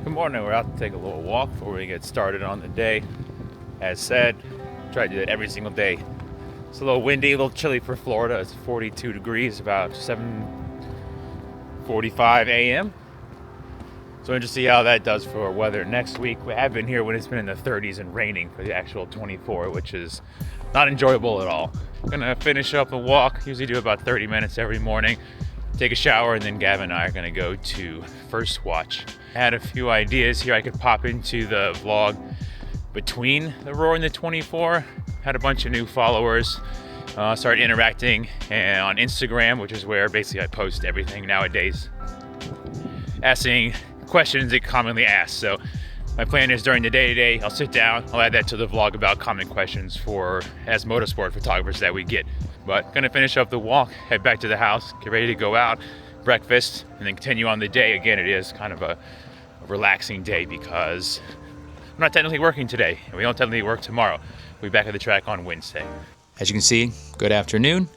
Good morning. We're out to take a little walk before we get started on the day. As said, try to do that every single day. It's a little windy, a little chilly for Florida. It's 42 degrees, about 7:45 a.m. So interested to see how that does for weather next week. We have been here when it's been in the 30s and raining for the actual 24, which is not enjoyable at all. Gonna finish up the walk. Usually do about 30 minutes every morning. Take a shower, and then Gavin and I are gonna go to First Watch. I had a few ideas here I could pop into the vlog between the Roar and the 24. Had a bunch of new followers. Started interacting on Instagram, which is where basically I post everything nowadays. Asking questions they commonly ask. So my plan is during the day today, I'll sit down, I'll add that to the vlog about common questions as motorsport photographers that we get. But gonna finish up the walk, head back to the house, get ready to go out, breakfast, and then continue on the day. Again, it is kind of a relaxing day because I'm not technically working today, and we don't technically work tomorrow. We'll be back at the track on Wednesday. As you can see, good afternoon.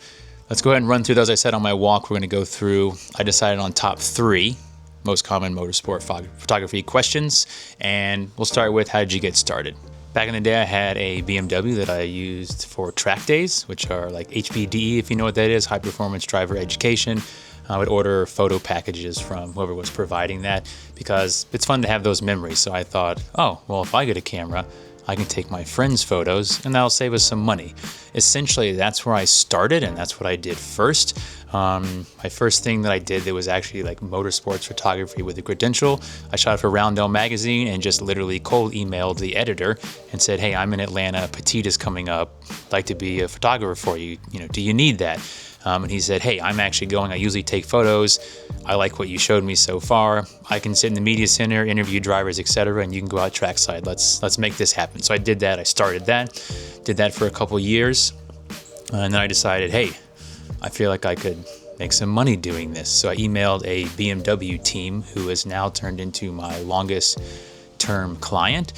Let's go ahead and run through those. I said on my walk, we're gonna go through, I decided on top 3 most common motorsport photography questions, and we'll start with how did you get started? Back in the day, I had a BMW that I used for track days, which are like HPDE, if you know what that is, high performance driver education. I would order photo packages from whoever was providing that because it's fun to have those memories. So I thought, oh, well, if I get a camera, I can take my friends' photos and that'll save us some money. Essentially, that's where I started and that's what I did first. My first thing that I did that was actually like motorsports photography with a credential. I shot for Roundel magazine and just literally cold emailed the editor and said, hey, I'm in Atlanta, Petite is coming up, I'd like to be a photographer for you, do you need that? And he said, hey, I'm actually going, I usually take photos. I like what you showed me so far. I can sit in the media center, interview drivers, etc., and you can go out trackside. Let's make this happen. So I did that. I started that, did that for a couple years. And then I decided, hey, I feel like I could make some money doing this. So I emailed a BMW team who has now turned into my longest term client.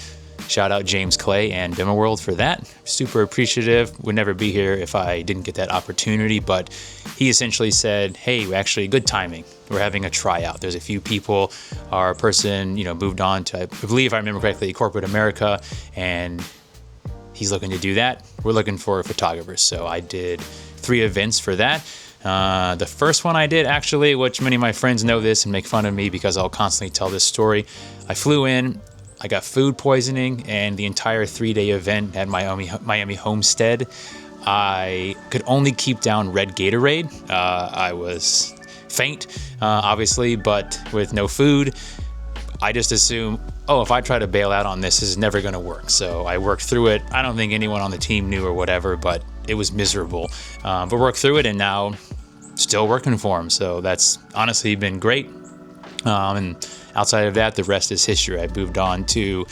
Shout out James Clay and Demoworld for that. Super appreciative. Would never be here if I didn't get that opportunity. But he essentially said, hey, actually good timing. We're having a tryout. There's a few people. Our person, moved on to, I believe if I remember correctly, corporate America. And he's looking to do that. We're looking for photographers. So I did 3 events for that. The first one I did actually, which many of my friends know this and make fun of me because I'll constantly tell this story. I flew in. I got food poisoning, and the entire 3-day event at Miami Homestead, I could only keep down red Gatorade. I was faint, obviously, but with no food, I just assumed, if I try to bail out on this is never going to work. So I worked through it. I don't think anyone on the team knew or whatever, but it was miserable. But worked through it, and now still working for him. So that's honestly been great. And outside of that, the rest is history. I moved on to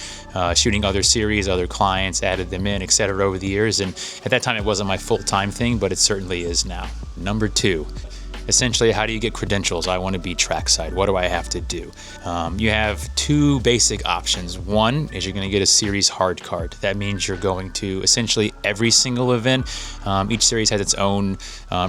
shooting other series, other clients, added them in, etc. over the years. And at that time, it wasn't my full-time thing, but it certainly is now. Number 2, essentially, how do you get credentials? I want to be trackside. What do I have to do? You have 2 basic options. One is you're going to get a series hard card. That means you're going to essentially every single event. Each series has its own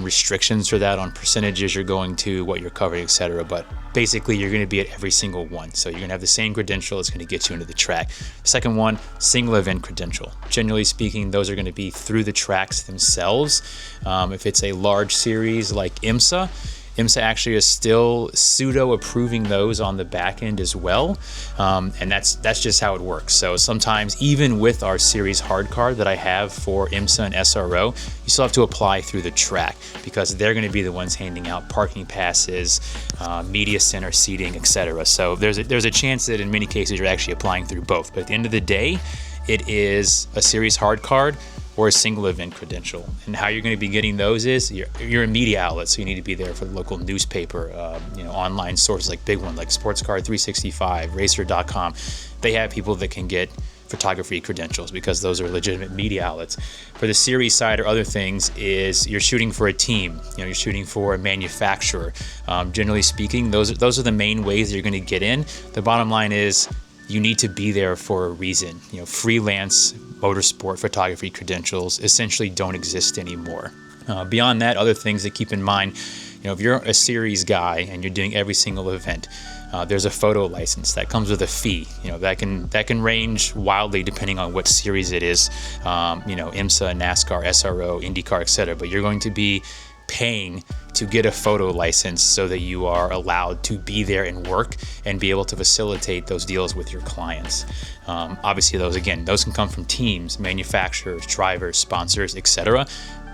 restrictions for that on percentages you're going to, what you're covering, etc. But basically, you're going to be at every single one. So you're going to have the same credential. It's going to get you into the track. Second one, single event credential. Generally speaking, those are going to be through the tracks themselves. If it's a large series like IMSA actually is still pseudo approving those on the back end as well. And that's just how it works. So sometimes even with our series hard card that I have for IMSA and SRO, you still have to apply through the track because they're going to be the ones handing out parking passes, media center seating, etc. So there's a chance that in many cases you're actually applying through both. But at the end of the day, it is a series hard card or a single event credential. And how you're going to be getting those is you're a media outlet, so you need to be there for the local newspaper, online sources like big one like Sportscar 365, Racer.com. They have people that can get photography credentials because those are legitimate media outlets. For the series side or other things is you're shooting for a team, you're shooting for a manufacturer. Generally speaking, those are the main ways that you're going to get in. The bottom line is you need to be there for a reason. Freelance motorsport photography credentials essentially don't exist anymore. Beyond that, other things to keep in mind, if you're a series guy and you're doing every single event, There's a photo license that comes with a fee. That can range wildly depending on what series it is. IMSA, NASCAR, SRO, IndyCar, etc. But you're going to be paying to get a photo license so that you are allowed to be there and work and be able to facilitate those deals with your clients. Obviously, those can come from teams, manufacturers, drivers, sponsors, etc.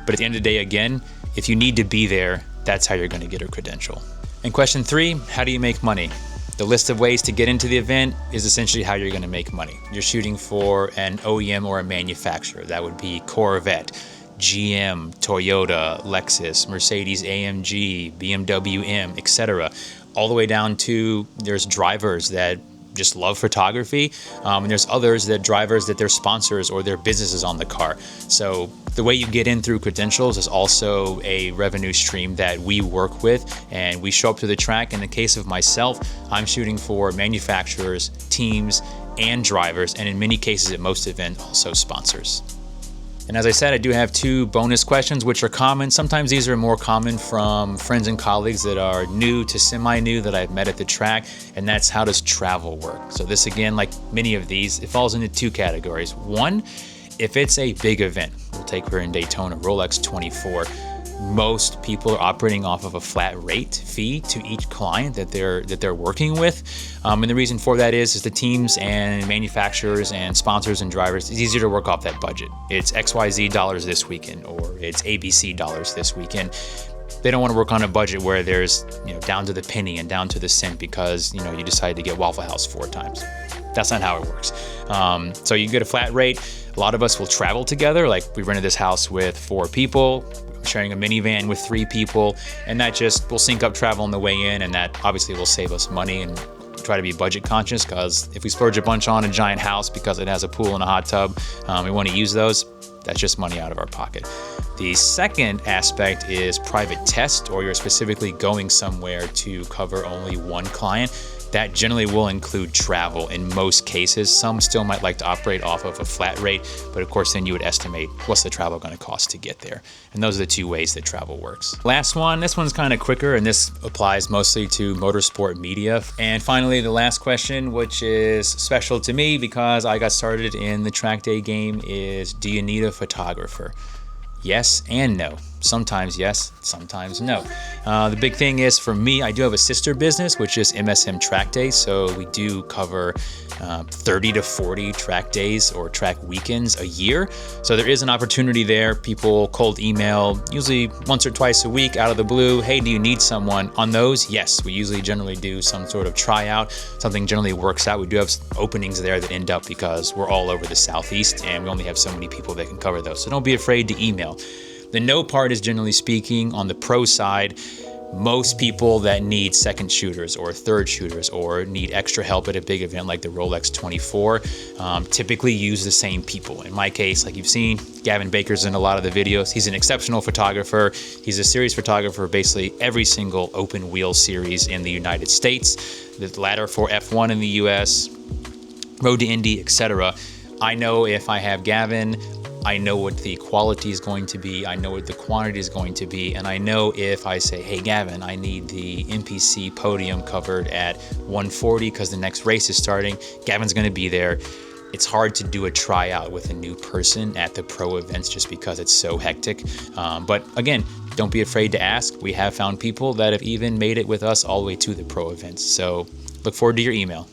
But at the end of the day, again, if you need to be there, that's how you're going to get a credential. And question 3, how do you make money? The list of ways to get into the event is essentially how you're going to make money. You're shooting for an OEM or a manufacturer. That would be Corvette, GM, Toyota, Lexus, Mercedes-AMG, BMW M, etc. All the way down to there's drivers that just love photography, and there's others that drivers that their sponsors or their businesses on the car. So the way you get in through credentials is also a revenue stream that we work with, and we show up to the track. In the case of myself, I'm shooting for manufacturers, teams, and drivers, and in many cases at most events also sponsors. And as I said, I do have 2 bonus questions which are common. Sometimes these are more common from friends and colleagues that are new to semi-new that I've met at the track, and that's how does travel work? So this, again, like many of these, it falls into 2 categories. 1, if it's a big event, we're in Daytona, Rolex 24, most people are operating off of a flat rate fee to each client that they're working with, and the reason for that is the teams and manufacturers and sponsors and drivers, it's easier to work off that budget. It's XYZ dollars this weekend, or it's ABC dollars this weekend. They don't want to work on a budget where there's down to the penny and down to the cent because you decided to get Waffle House 4 times. That's not how it works. So you get a flat rate. A lot of us will travel together. Like we rented this house with 4 people, sharing a minivan with 3 people, and that just will sync up travel on the way in, and that obviously will save us money and try to be budget conscious, because if we splurge a bunch on a giant house because it has a pool and a hot tub, we want to use those, that's just money out of our pocket. The second aspect is private test, or you're specifically going somewhere to cover only one client. That generally will include travel in most cases. Some still might like to operate off of a flat rate, but of course then you would estimate what's the travel going to cost to get there. And those are the 2 ways that travel works. Last one, this one's kind of quicker, and this applies mostly to motorsport media. And finally, the last question, which is special to me because I got started in the track day game, is do you need a photographer? Yes and no. Sometimes yes, sometimes no. The big thing is for me, I do have a sister business, which is MSM Track Days. So we do cover 30 to 40 track days or track weekends a year. So there is an opportunity there. People cold email, usually once or twice a week out of the blue. Hey, do you need someone? On those, yes, we usually generally do some sort of tryout. Something generally works out. We do have openings there that end up because we're all over the Southeast and we only have so many people that can cover those. So don't be afraid to email. The no part is, generally speaking, on the pro side, most people that need second shooters or third shooters or need extra help at a big event like the Rolex 24 typically use the same people. In my case, like you've seen, Gavin Baker's in a lot of the videos. He's an exceptional photographer. He's a series photographer, basically every single open wheel series in the United States, the ladder for F1 in the US, Road to Indy, etc. I know if I have Gavin, I know what the quality is going to be, I know what the quantity is going to be, and I know if I say, hey Gavin, I need the NPC podium covered at 140 because the next race is starting, Gavin's going to be there. It's hard to do a tryout with a new person at the pro events just because it's so hectic. But again, don't be afraid to ask. We have found people that have even made it with us all the way to the pro events. So look forward to your email.